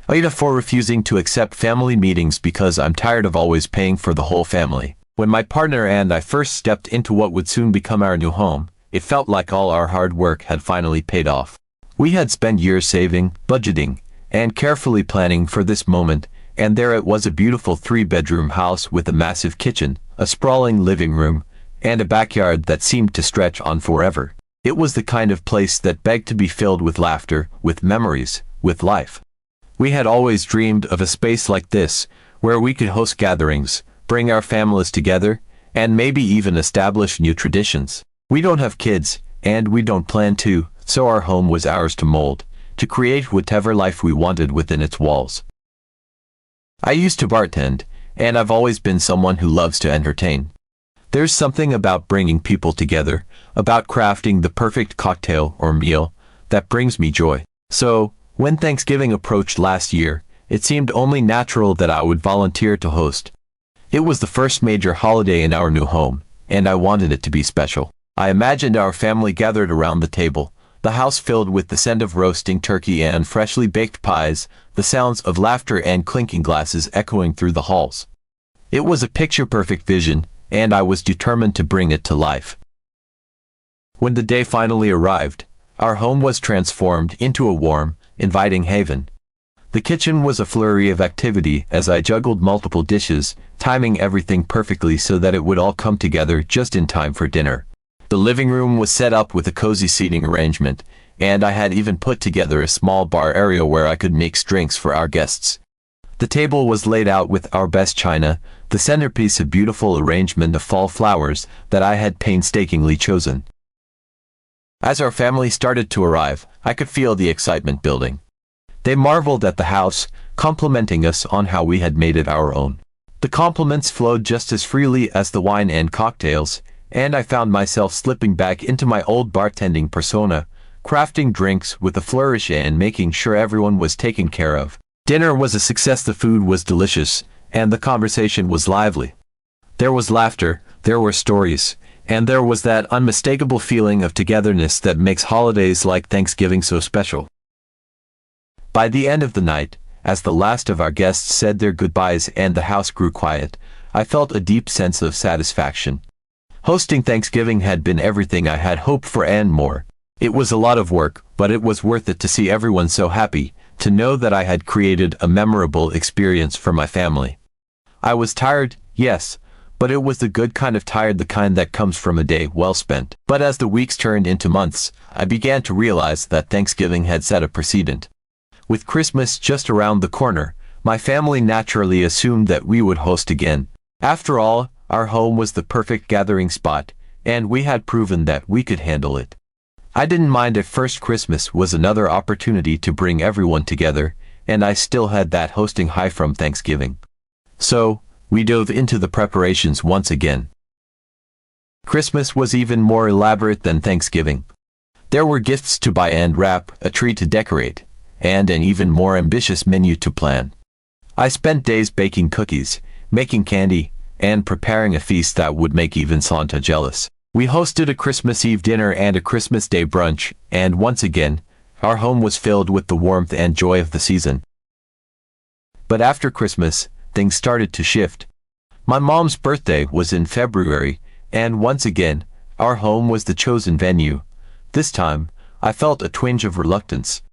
AITA for refusing to accept family meetings because I'm tired of always paying for the whole family. When my partner and I first stepped into what would soon become our new home, it felt like all our hard work had finally paid off. We had spent years saving, budgeting, and carefully planning for this moment, and there it was, a beautiful 3-bedroom house with a massive kitchen, a sprawling living room, and a backyard that seemed to stretch on forever. It was the kind of place that begged to be filled with laughter, with memories, with life. We had always dreamed of a space like this, where we could host gatherings, bring our families together, and maybe even establish new traditions. We don't have kids, and we don't plan to, so our home was ours to mold, to create whatever life we wanted within its walls. I used to bartend, and I've always been someone who loves to entertain. There's something about bringing people together, about crafting the perfect cocktail or meal, that brings me joy. So, when Thanksgiving approached last year, it seemed only natural that I would volunteer to host. It was the first major holiday in our new home, and I wanted it to be special. I imagined our family gathered around the table, the house filled with the scent of roasting turkey and freshly baked pies, the sounds of laughter and clinking glasses echoing through the halls. It was a picture-perfect vision, and I was determined to bring it to life. When the day finally arrived, our home was transformed into a warm, inviting haven. The kitchen was a flurry of activity as I juggled multiple dishes, timing everything perfectly so that it would all come together just in time for dinner. The living room was set up with a cozy seating arrangement, and I had even put together a small bar area where I could mix drinks for our guests. The table was laid out with our best china, the centerpiece a beautiful arrangement of fall flowers that I had painstakingly chosen. As our family started to arrive, I could feel the excitement building. They marveled at the house, complimenting us on how we had made it our own. The compliments flowed just as freely as the wine and cocktails, and I found myself slipping back into my old bartending persona, crafting drinks with a flourish and making sure everyone was taken care of. Dinner was a success, the food was delicious, and the conversation was lively. There was laughter, there were stories, and there was that unmistakable feeling of togetherness that makes holidays like Thanksgiving so special. By the end of the night, as the last of our guests said their goodbyes and the house grew quiet, I felt a deep sense of satisfaction. Hosting Thanksgiving had been everything I had hoped for and more. It was a lot of work, but it was worth it to see everyone so happy, to know that I had created a memorable experience for my family. I was tired, yes, but it was the good kind of tired, the kind that comes from a day well spent. But as the weeks turned into months, I began to realize that Thanksgiving had set a precedent. With Christmas just around the corner, my family naturally assumed that we would host again. After all, our home was the perfect gathering spot, and we had proven that we could handle it. I didn't mind if first Christmas was another opportunity to bring everyone together, and I still had that hosting high from Thanksgiving. So, we dove into the preparations once again. Christmas was even more elaborate than Thanksgiving. There were gifts to buy and wrap, a tree to decorate, and an even more ambitious menu to plan. I spent days baking cookies, making candy, and preparing a feast that would make even Santa jealous. We hosted a Christmas Eve dinner and a Christmas Day brunch, and once again, our home was filled with the warmth and joy of the season. But after Christmas, things started to shift. My mom's birthday was in February, and once again, our home was the chosen venue. This time, I felt a twinge of reluctance.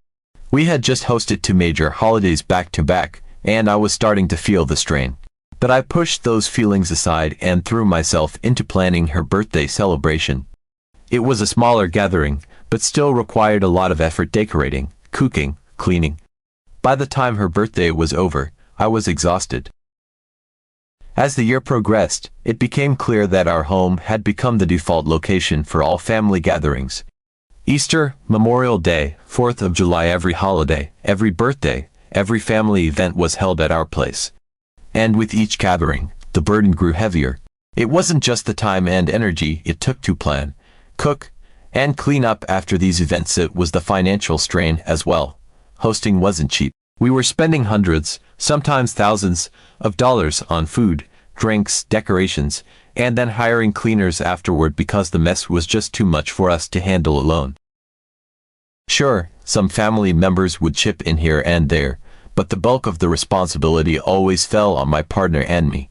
We had just hosted 2 major holidays back to back, and I was starting to feel the strain. But I pushed those feelings aside and threw myself into planning her birthday celebration. It was a smaller gathering, but still required a lot of effort: decorating, cooking, cleaning. By the time her birthday was over, I was exhausted. As the year progressed, it became clear that our home had become the default location for all family gatherings. Easter, Memorial Day, 4th of July, every holiday, every birthday, every family event was held at our place. And with each gathering, the burden grew heavier. It wasn't just the time and energy it took to plan, cook, and clean up after these events, it was the financial strain as well. Hosting wasn't cheap. We were spending hundreds, sometimes thousands, of dollars on food, drinks, decorations, and then hiring cleaners afterward because the mess was just too much for us to handle alone. Sure, some family members would chip in here and there, but the bulk of the responsibility always fell on my partner and me.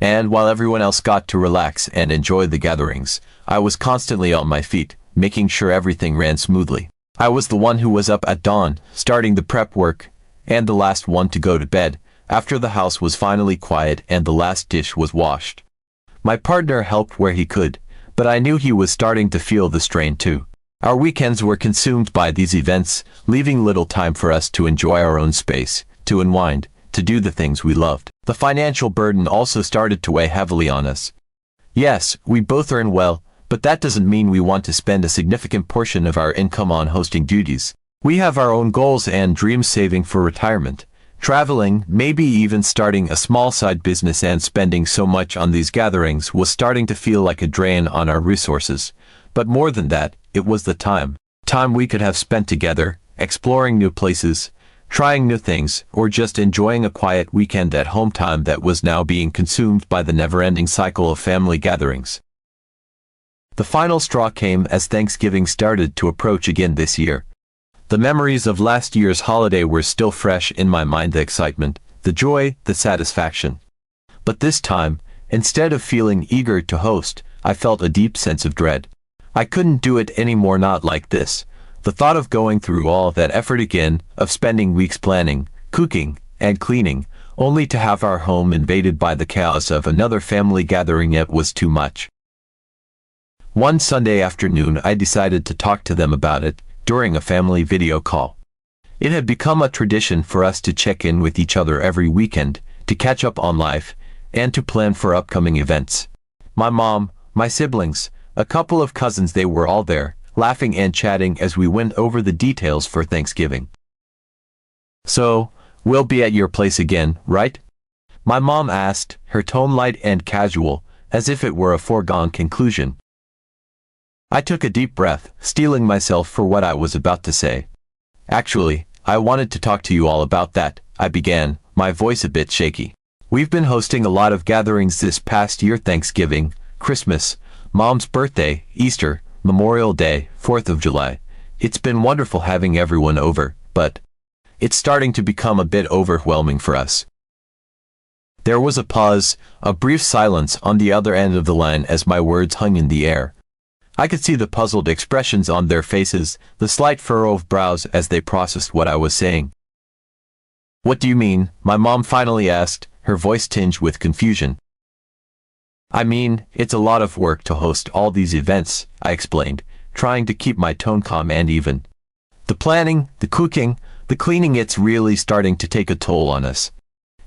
And while everyone else got to relax and enjoy the gatherings, I was constantly on my feet, making sure everything ran smoothly. I was the one who was up at dawn, starting the prep work, and the last one to go to bed, after the house was finally quiet and the last dish was washed. My partner helped where he could, but I knew he was starting to feel the strain too. Our weekends were consumed by these events, leaving little time for us to enjoy our own space, to unwind, to do the things we loved. The financial burden also started to weigh heavily on us. Yes, we both earn well, but that doesn't mean we want to spend a significant portion of our income on hosting duties. We have our own goals and dreams, saving for retirement, traveling, maybe even starting a small side business, and spending so much on these gatherings was starting to feel like a drain on our resources. But more than that, it was the time we could have spent together, exploring new places, trying new things, or just enjoying a quiet weekend at home, time that was now being consumed by the never-ending cycle of family gatherings. The final straw came as Thanksgiving started to approach again this year. The memories of last year's holiday were still fresh in my mind, the excitement, the joy, the satisfaction. But this time, instead of feeling eager to host, I felt a deep sense of dread. I couldn't do it anymore, not like this. The thought of going through all that effort again, of spending weeks planning, cooking, and cleaning, only to have our home invaded by the chaos of another family gathering, it was too much. One Sunday afternoon, I decided to talk to them about it during a family video call. It had become a tradition for us to check in with each other every weekend, to catch up on life, and to plan for upcoming events. My mom, my siblings, a couple of cousins, they were all there, laughing and chatting as we went over the details for Thanksgiving. "So, we'll be at your place again, right?" my mom asked, her tone light and casual, as if it were a foregone conclusion. I took a deep breath, steeling myself for what I was about to say. "Actually, I wanted to talk to you all about that," I began, my voice a bit shaky. "We've been hosting a lot of gatherings this past year: Thanksgiving, Christmas, Mom's birthday, Easter, Memorial Day, 4th of July. It's been wonderful having everyone over, but it's starting to become a bit overwhelming for us." There was a pause, a brief silence on the other end of the line as my words hung in the air. I could see the puzzled expressions on their faces, the slight furrow of brows as they processed what I was saying. "What do you mean?" my mom finally asked, her voice tinged with confusion. "I mean, it's a lot of work to host all these events," I explained, trying to keep my tone calm and even. "The planning, the cooking, the cleaning, it's really starting to take a toll on us.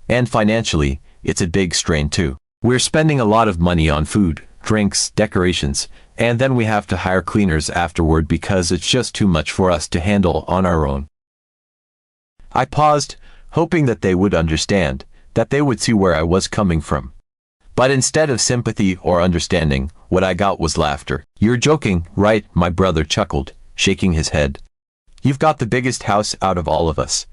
And financially, it's a big strain too. We're spending a lot of money on food, drinks, decorations, and then we have to hire cleaners afterward because it's just too much for us to handle on our own." I paused, hoping that they would understand, that they would see where I was coming from. But instead of sympathy or understanding, what I got was laughter. "You're joking, right?" my brother chuckled, shaking his head. "You've got the biggest house out of all of us.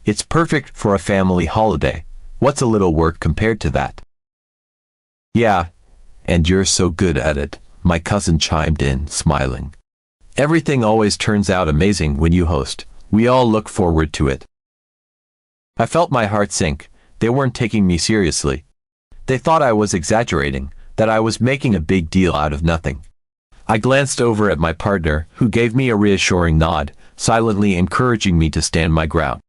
It's perfect for a family holiday. What's a little work compared to that?" "Yeah, and you're so good at it," my cousin chimed in, smiling. "Everything always turns out amazing when you host. We all look forward to it." I felt my heart sink. They weren't taking me seriously. They thought I was exaggerating, that I was making a big deal out of nothing. I glanced over at my partner, who gave me a reassuring nod, silently encouraging me to stand my ground.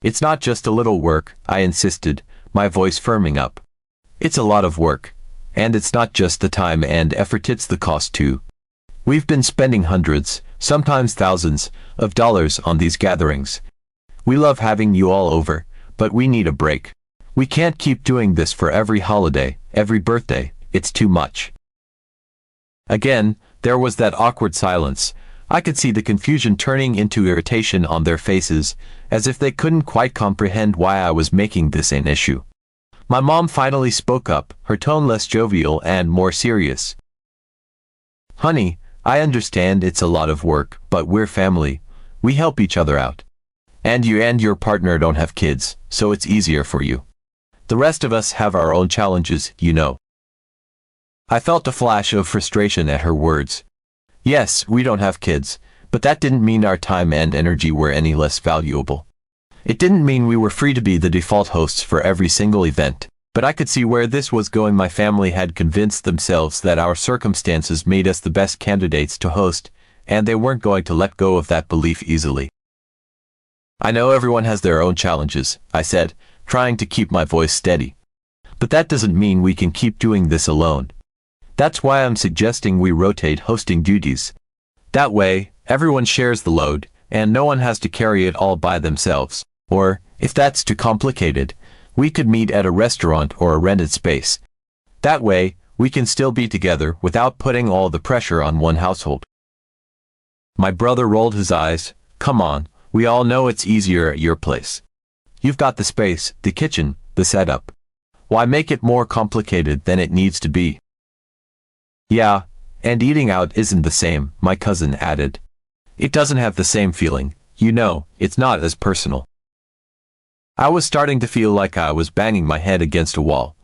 "It's not just a little work," I insisted, my voice firming up. "It's a lot of work. And it's not just the time and effort, it's the cost too. We've been spending hundreds, sometimes thousands, of dollars on these gatherings. We love having you all over, but we need a break. We can't keep doing this for every holiday, every birthday. It's too much." Again, there was that awkward silence. I could see the confusion turning into irritation on their faces, as if they couldn't quite comprehend why I was making this an issue. My mom finally spoke up, her tone less jovial and more serious. "Honey, I understand it's a lot of work, but we're family. We help each other out. And you and your partner don't have kids, so it's easier for you. The rest of us have our own challenges, you know." I felt a flash of frustration at her words. Yes, we don't have kids, but that didn't mean our time and energy were any less valuable. It didn't mean we were free to be the default hosts for every single event, but I could see where this was going. My family had convinced themselves that our circumstances made us the best candidates to host, and they weren't going to let go of that belief easily. I know everyone has their own challenges, I said, trying to keep my voice steady. But that doesn't mean we can keep doing this alone. That's why I'm suggesting we rotate hosting duties. That way, everyone shares the load, and no one has to carry it all by themselves. Or, if that's too complicated, we could meet at a restaurant or a rented space. That way, we can still be together without putting all the pressure on one household. My brother rolled his eyes. Come on, we all know it's easier at your place. You've got the space, the kitchen, the setup. Why make it more complicated than it needs to be? Yeah, and eating out isn't the same, my cousin added. It doesn't have the same feeling, you know, it's not as personal. I was starting to feel like I was banging my head against a wall.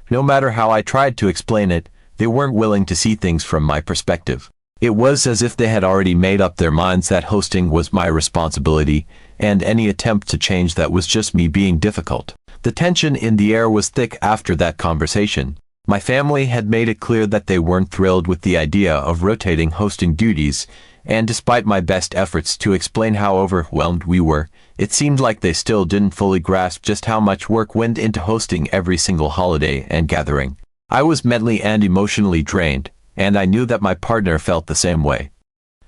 No matter how I tried to explain it, they weren't willing to see things from my perspective. It was as if they had already made up their minds that hosting was my responsibility, and any attempt to change that was just me being difficult. The tension in the air was thick after that conversation. My family had made it clear that they weren't thrilled with the idea of rotating hosting duties, and despite my best efforts to explain how overwhelmed we were, it seemed like they still didn't fully grasp just how much work went into hosting every single holiday and gathering. I was mentally and emotionally drained, and I knew that my partner felt the same way.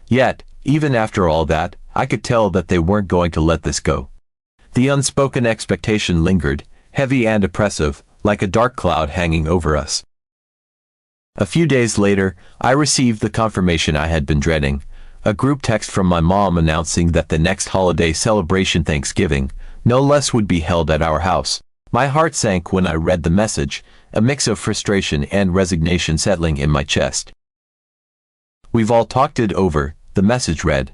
Yet, even after all that, I could tell that they weren't going to let this go. The unspoken expectation lingered, heavy and oppressive, like a dark cloud hanging over us. A few days later, I received the confirmation I had been dreading, a group text from my mom announcing that the next holiday celebration, Thanksgiving, no less, would be held at our house. My heart sank when I read the message, a mix of frustration and resignation settling in my chest. We've all talked it over, the message read,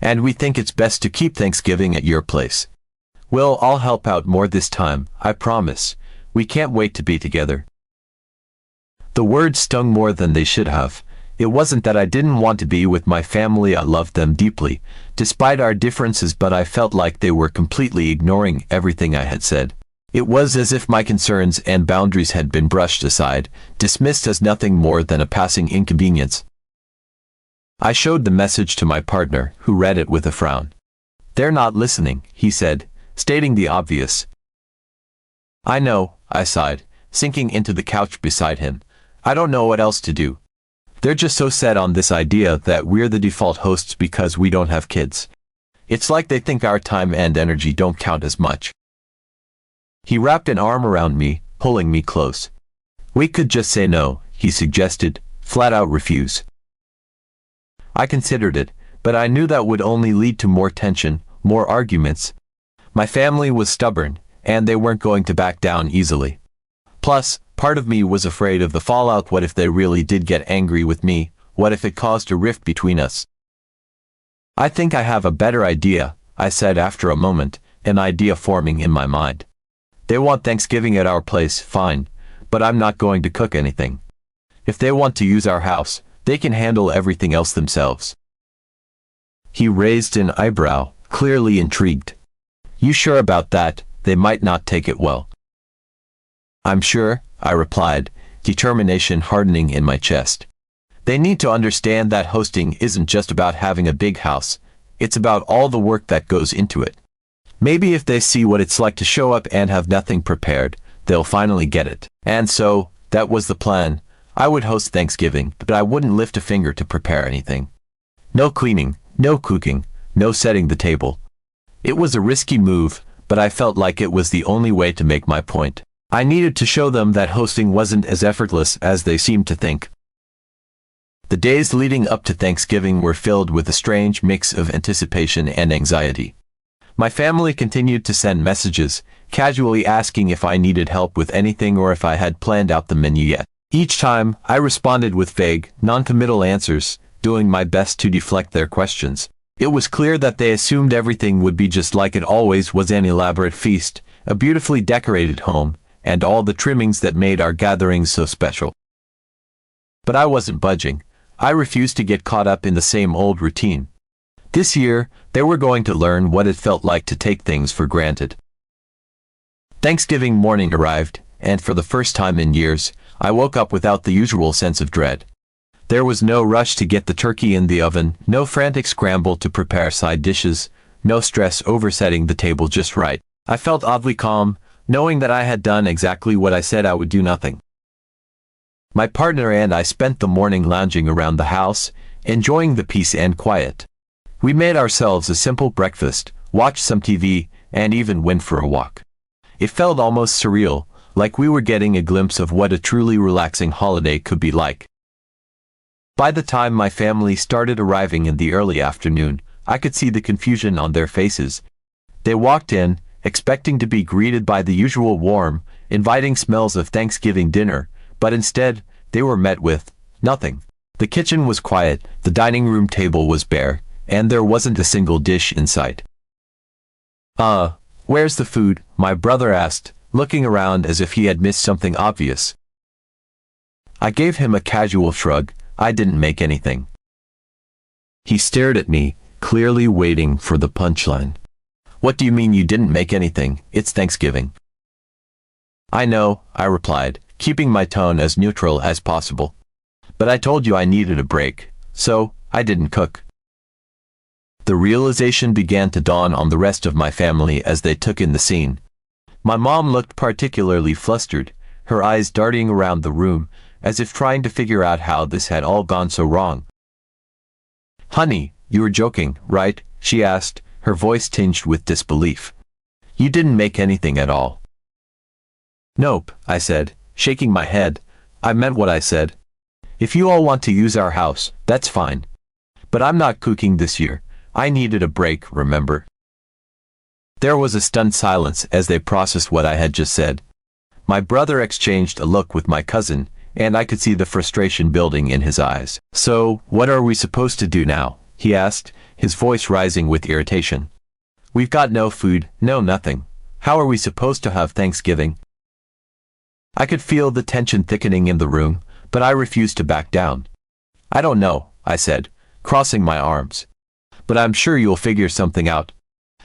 and we think it's best to keep Thanksgiving at your place. We'll all help out more this time, I promise. We can't wait to be together. The words stung more than they should have. It wasn't that I didn't want to be with my family. I loved them deeply, despite our differences, but I felt like they were completely ignoring everything I had said. It was as if my concerns and boundaries had been brushed aside, dismissed as nothing more than a passing inconvenience. I showed the message to my partner, who read it with a frown. They're not listening, he said, stating the obvious. I know, I sighed, sinking into the couch beside him. I don't know what else to do. They're just so set on this idea that we're the default hosts because we don't have kids. It's like they think our time and energy don't count as much. He wrapped an arm around me, pulling me close. We could just say no, he suggested, flat out refuse. I considered it, but I knew that would only lead to more tension, more arguments. My family was stubborn, and they weren't going to back down easily. Plus, part of me was afraid of the fallout. What if they really did get angry with me? What if it caused a rift between us? I think I have a better idea, I said after a moment, an idea forming in my mind. They want Thanksgiving at our place, fine, but I'm not going to cook anything. If they want to use our house, they can handle everything else themselves. He raised an eyebrow, clearly intrigued. You sure about that? They might not take it well. I'm sure, I replied, determination hardening in my chest. They need to understand that hosting isn't just about having a big house, it's about all the work that goes into it. Maybe if they see what it's like to show up and have nothing prepared, they'll finally get it. And so, that was the plan. I would host Thanksgiving, but I wouldn't lift a finger to prepare anything. No cleaning, no cooking, no setting the table. It was a risky move, but I felt like it was the only way to make my point. I needed to show them that hosting wasn't as effortless as they seemed to think. The days leading up to Thanksgiving were filled with a strange mix of anticipation and anxiety. My family continued to send messages, casually asking if I needed help with anything or if I had planned out the menu yet. Each time, I responded with vague, non-committal answers, doing my best to deflect their questions. It was clear that they assumed everything would be just like it always was, an elaborate feast, a beautifully decorated home, and all the trimmings that made our gatherings so special. But I wasn't budging. I refused to get caught up in the same old routine. This year, they were going to learn what it felt like to take things for granted. Thanksgiving morning arrived, and for the first time in years, I woke up without the usual sense of dread. There was no rush to get the turkey in the oven, no frantic scramble to prepare side dishes, no stress over setting the table just right. I felt oddly calm, knowing that I had done exactly what I said I would do: nothing. My partner and I spent the morning lounging around the house, enjoying the peace and quiet. We made ourselves a simple breakfast, watched some TV, and even went for a walk. It felt almost surreal, like we were getting a glimpse of what a truly relaxing holiday could be like. By the time my family started arriving in the early afternoon, I could see the confusion on their faces. They walked in, expecting to be greeted by the usual warm, inviting smells of Thanksgiving dinner, but instead, they were met with nothing. The kitchen was quiet, the dining room table was bare, and there wasn't a single dish in sight. Where's the food?" my brother asked, looking around as if he had missed something obvious. I gave him a casual shrug. I didn't make anything. He stared at me, clearly waiting for the punchline. "What do you mean you didn't make anything? It's Thanksgiving." "I know," I replied, keeping my tone as neutral as possible. "But I told you I needed a break, so I didn't cook." The realization began to dawn on the rest of my family as they took in the scene. My mom looked particularly flustered, her eyes darting around the room, as if trying to figure out how this had all gone so wrong. "Honey, you were joking, right?" she asked, her voice tinged with disbelief. "You didn't make anything at all." "Nope," I said, shaking my head. "I meant what I said. If you all want to use our house, that's fine. But I'm not cooking this year. I needed a break, remember?" There was a stunned silence as they processed what I had just said. My brother exchanged a look with my cousin, and I could see the frustration building in his eyes. "So, what are we supposed to do now?" he asked, his voice rising with irritation. "We've got no food, no nothing. How are we supposed to have Thanksgiving?" I could feel the tension thickening in the room, but I refused to back down. "I don't know," I said, crossing my arms. "But I'm sure you'll figure something out.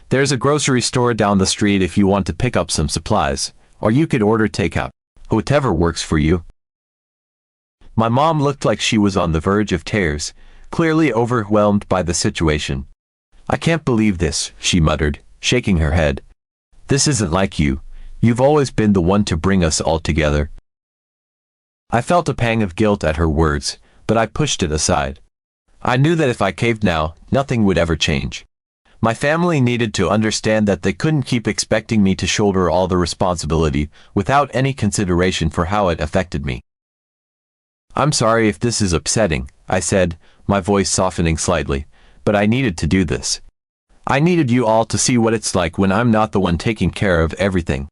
There's a grocery store down the street if you want to pick up some supplies, or you could order takeout. Whatever works for you." My mom looked like she was on the verge of tears, clearly overwhelmed by the situation. "I can't believe this," she muttered, shaking her head. "This isn't like you. You've always been the one to bring us all together." I felt a pang of guilt at her words, but I pushed it aside. I knew that if I caved now, nothing would ever change. My family needed to understand that they couldn't keep expecting me to shoulder all the responsibility without any consideration for how it affected me. "I'm sorry if this is upsetting," I said, my voice softening slightly, "but I needed to do this. I needed you all to see what it's like when I'm not the one taking care of everything."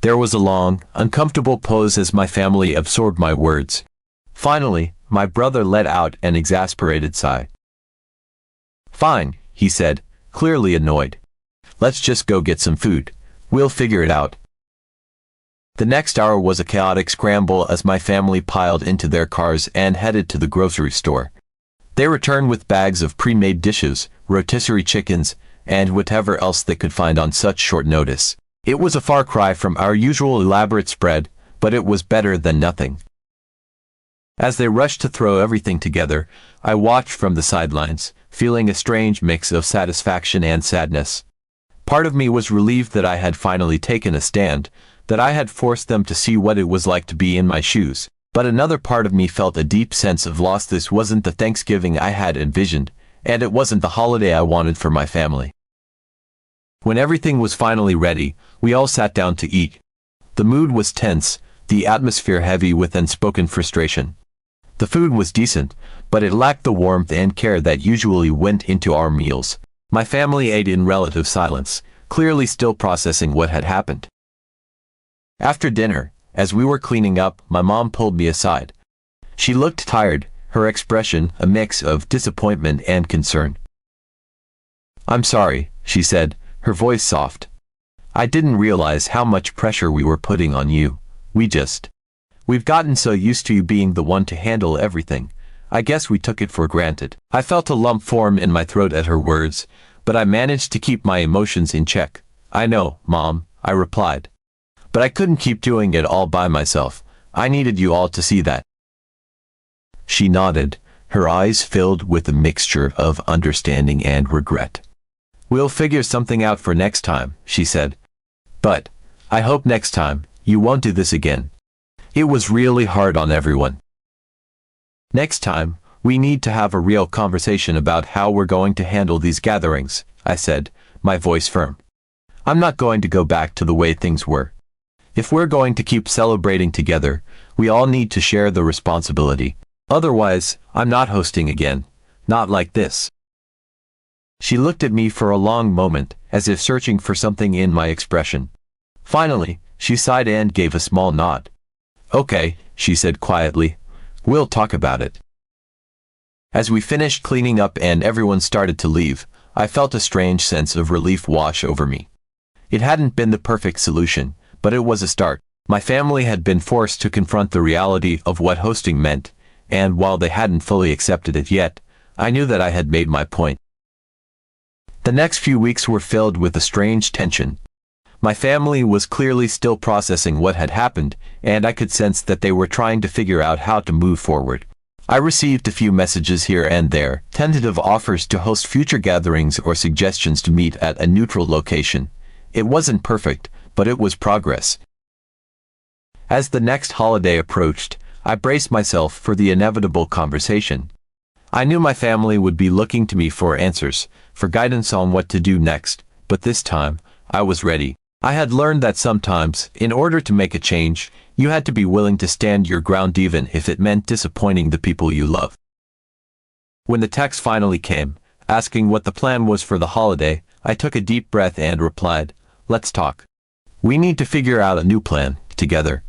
There was a long, uncomfortable pause as my family absorbed my words. Finally, my brother let out an exasperated sigh. "Fine," he said, clearly annoyed. "Let's just go get some food. We'll figure it out." The next hour was a chaotic scramble as my family piled into their cars and headed to the grocery store. They returned with bags of pre-made dishes, rotisserie chickens, and whatever else they could find on such short notice. It was a far cry from our usual elaborate spread, but it was better than nothing. As they rushed to throw everything together, I watched from the sidelines, feeling a strange mix of satisfaction and sadness. Part of me was relieved that I had finally taken a stand, that I had forced them to see what it was like to be in my shoes, but another part of me felt a deep sense of loss. This wasn't the Thanksgiving I had envisioned, and it wasn't the holiday I wanted for my family. When everything was finally ready, we all sat down to eat. The mood was tense, the atmosphere heavy with unspoken frustration. The food was decent, but it lacked the warmth and care that usually went into our meals. My family ate in relative silence, clearly still processing what had happened. After dinner, as we were cleaning up, my mom pulled me aside. She looked tired, her expression a mix of disappointment and concern. "I'm sorry," she said, her voice soft. "I didn't realize how much pressure we were putting on you. We've gotten so used to you being the one to handle everything. I guess we took it for granted. I felt a lump form in my throat at her words, but I managed to keep my emotions in check. I know, Mom, I replied. But I couldn't keep doing it all by myself. I needed you all to see that. She nodded, her eyes filled with a mixture of understanding and regret. We'll figure something out for next time, she said. But I hope next time you won't do this again. It was really hard on everyone. Next time, we need to have a real conversation about how we're going to handle these gatherings, I said, my voice firm. I'm not going to go back to the way things were. If we're going to keep celebrating together, we all need to share the responsibility. Otherwise, I'm not hosting again. Not like this. She looked at me for a long moment, as if searching for something in my expression. Finally, she sighed and gave a small nod. Okay, she said quietly. We'll talk about it. As we finished cleaning up and everyone started to leave, I felt a strange sense of relief wash over me. It hadn't been the perfect solution, but it was a start. My family had been forced to confront the reality of what hosting meant, and while they hadn't fully accepted it yet, I knew that I had made my point. The next few weeks were filled with a strange tension. My family was clearly still processing what had happened, and I could sense that they were trying to figure out how to move forward. I received a few messages here and there, tentative offers to host future gatherings or suggestions to meet at a neutral location. It wasn't perfect, but it was progress. As the next holiday approached, I braced myself for the inevitable conversation. I knew my family would be looking to me for answers, for guidance on what to do next, but this time, I was ready. I had learned that sometimes, in order to make a change, you had to be willing to stand your ground even if it meant disappointing the people you love. When the text finally came, asking what the plan was for the holiday, I took a deep breath and replied, "Let's talk. We need to figure out a new plan, together."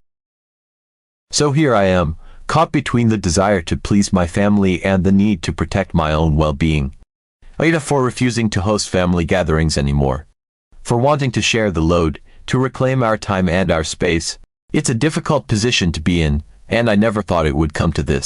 So here I am, caught between the desire to please my family and the need to protect my own well-being. AITA for refusing to host family gatherings anymore. For wanting to share the load, to reclaim our time and our space. It's a difficult position to be in, and I never thought it would come to this.